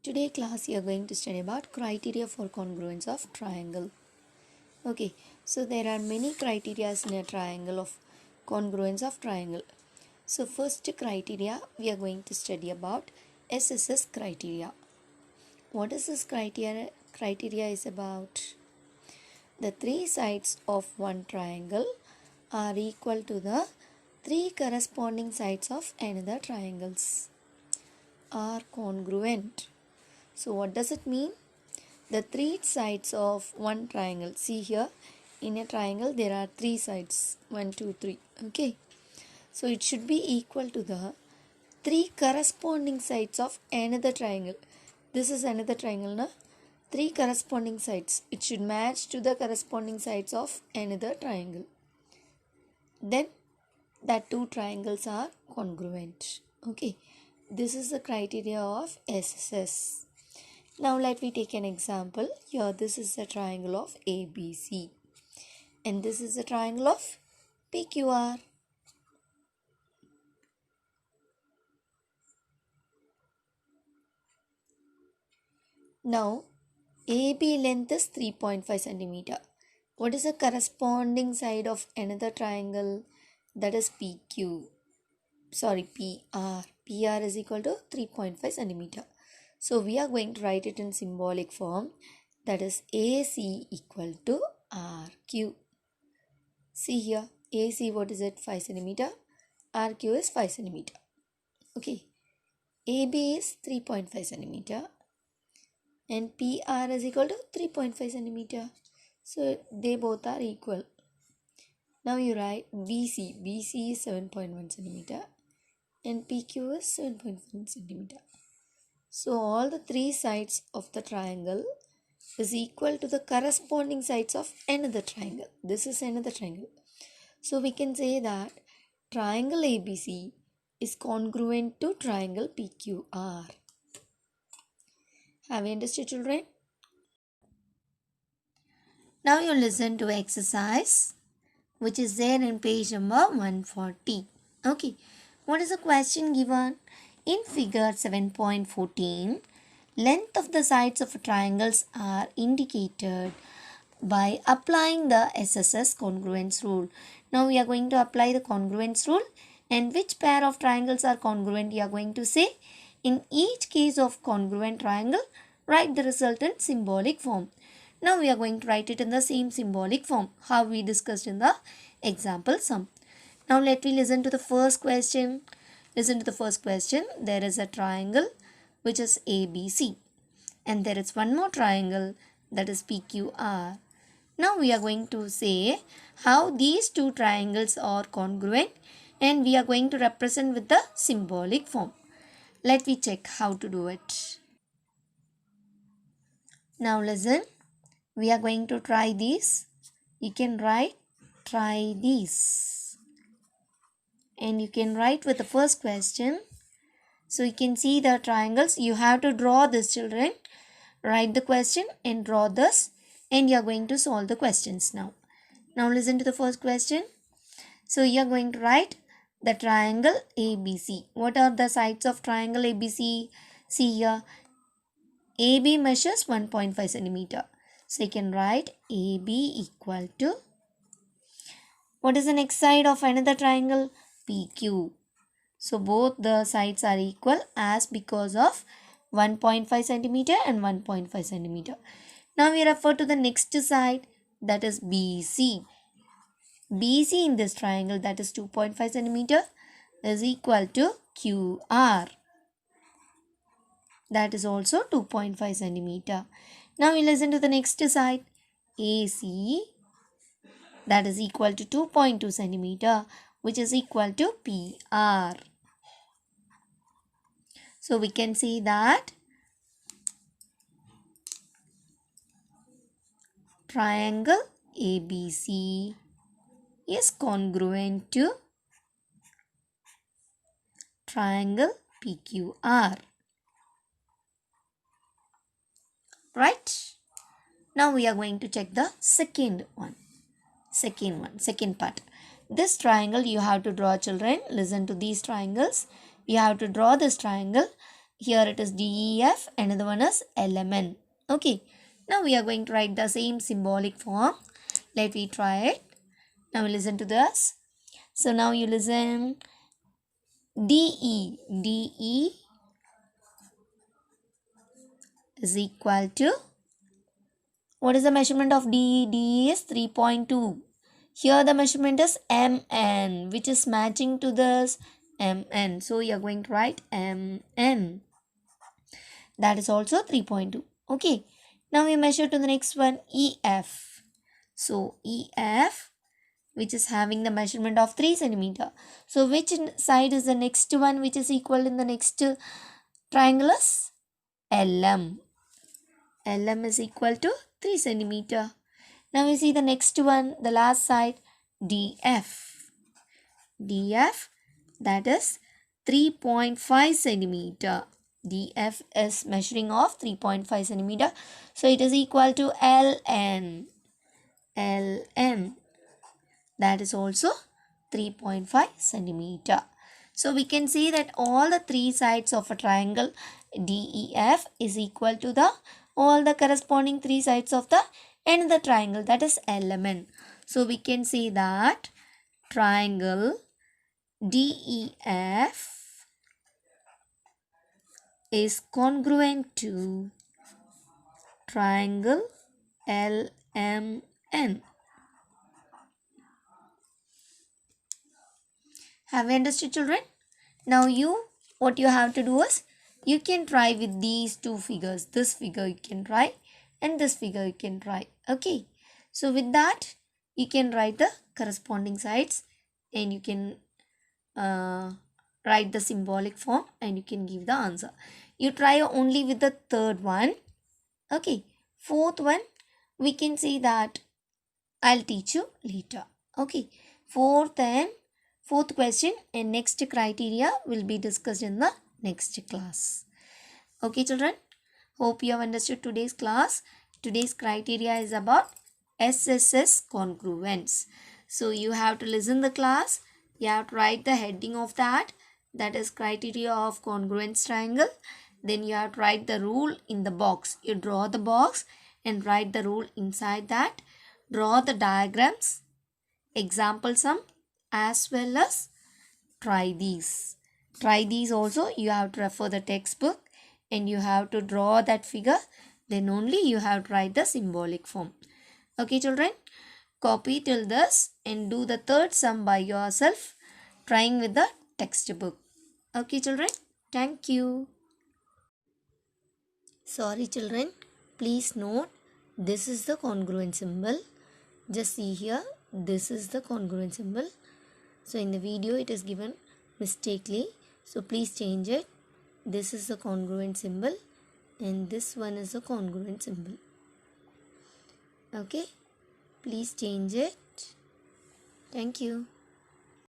Today class we are going to study about criteria for congruence of triangle. Okay, so there are many criteria in a triangle of congruence of triangle. So first criteria we are going to study about SSS criteria. What is this criteria? Criteria is about the three sides of one triangle are equal to the three corresponding sides of another triangles are congruent. So what does it mean? The three sides of one triangle. See here, in a triangle there are three sides. 1, 2, 3. Okay. So it should be equal to the three corresponding sides of another triangle. This is another triangle, na? Three corresponding sides. It should match to the corresponding sides of another triangle. Then that two triangles are congruent. Okay. This is the criteria of SSS. Now let me take an example. Here this is the triangle of ABC and this is the triangle of PQR. Now AB length is 3.5 centimeter. What is the corresponding side of another triangle? That is PR. PR is equal to 3.5 centimeter. So we are going to write it in symbolic form. That is AC equal to RQ. See here, AC what is it? 5 centimeter. RQ is 5 centimeter. Okay. AB is 3.5 centimeter. And PR is equal to 3.5 centimeter. So they both are equal. Now you write BC. BC is 7.1 centimeter. And PQ is 7.1 centimeter. So all the three sides of the triangle is equal to the corresponding sides of another triangle. This is another triangle. So we can say that triangle ABC is congruent to triangle PQR. Have you understood, children? Now you listen to exercise which is there in page number 140. Okay. What is the question given? In figure 7.14, length of the sides of triangles are indicated by applying the SSS congruence rule. Now we are going to apply the congruence rule, and which pair of triangles are congruent we are going to say. In each case of congruent triangle, write the result in symbolic form. Now we are going to write it in the same symbolic form how we discussed in the example sum. Now let me listen to the first question. Listen to the first question. There is a triangle which is ABC and there is one more triangle that is PQR. Now we are going to say how these two triangles are congruent and we are going to represent with the symbolic form. Let me check how to do it. Now listen. We are going to try this. You can write try this. And you can write with the first question. So you can see the triangles. You have to draw this, children. Write the question and draw this. And you are going to solve the questions now. Now listen to the first question. So you are going to write the triangle ABC. What are the sides of triangle ABC? See here. AB measures 1.5 centimeter. So you can write AB equal to. What is the next side of another triangle? PQ. So both the sides are equal as because of 1.5 centimeter and 1.5 centimeter. Now we refer to the next side, that is BC. BC in this triangle, that is 2.5 centimeter, is equal to QR. That is also 2.5 centimeter. Now we listen to the next side, AC, that is equal to 2.2 centimeter, which is equal to PR. So we can see that triangle ABC is congruent to triangle PQR. Right? Now we are going to check the second part. This triangle you have to draw, children. Listen to these triangles. You have to draw this triangle. Here it is DEF, another one is LMN. Okay, now we are going to write the same symbolic form. Let me try it. Now listen to this. So now you listen. DE is equal to, what is the measurement of DE? DE is 3.2. Here the measurement is MN, which is matching to this MN. So you are going to write MN. That is also 3.2. Okay. Now we measure to the next one, EF. So EF, which is having the measurement of 3 centimeter. So which side is the next one which is equal in the next triangle is LM. LM is equal to 3 centimeter. Now we see the next one, the last side, DF. DF, that is 3.5 centimeter. DF is measuring of 3.5 centimeter. So it is equal to LN. LN, that is also 3.5 centimeter. So we can see that all the three sides of a triangle DEF is equal to the all the corresponding three sides of the another triangle, that is LMN. So we can say that triangle DEF is congruent to triangle LMN. Have you understood, children? Now what you have to do is, you can try with these two figures. This figure you can try and this figure you can try. Okay. So with that, you can write the corresponding sides and you can write the symbolic form and you can give the answer. You try only with the third one. Okay. Fourth one, we can see that I'll teach you later. Okay. Fourth question and next criteria will be discussed in the next class. Okay, children. Hope you have understood today's class. Today's criteria is about SSS congruence. So you have to listen the class. You have to write the heading of that. That is criteria of congruence triangle. Then you have to write the rule in the box. You draw the box and write the rule inside that. Draw the diagrams, example sum, as well as try these. Try these also. You have to refer the textbook and you have to draw that figure. Then only you have to write the symbolic form. Okay, children. Copy till this and do the third sum by yourself, trying with the textbook. Okay, children. Thank you. Sorry, children. Please note, this is the congruent symbol. Just see here. This is the congruent symbol. So in the video it is given mistakenly. So please change it. This is the congruent symbol and this one is the congruent symbol. Okay. Please change it. Thank you.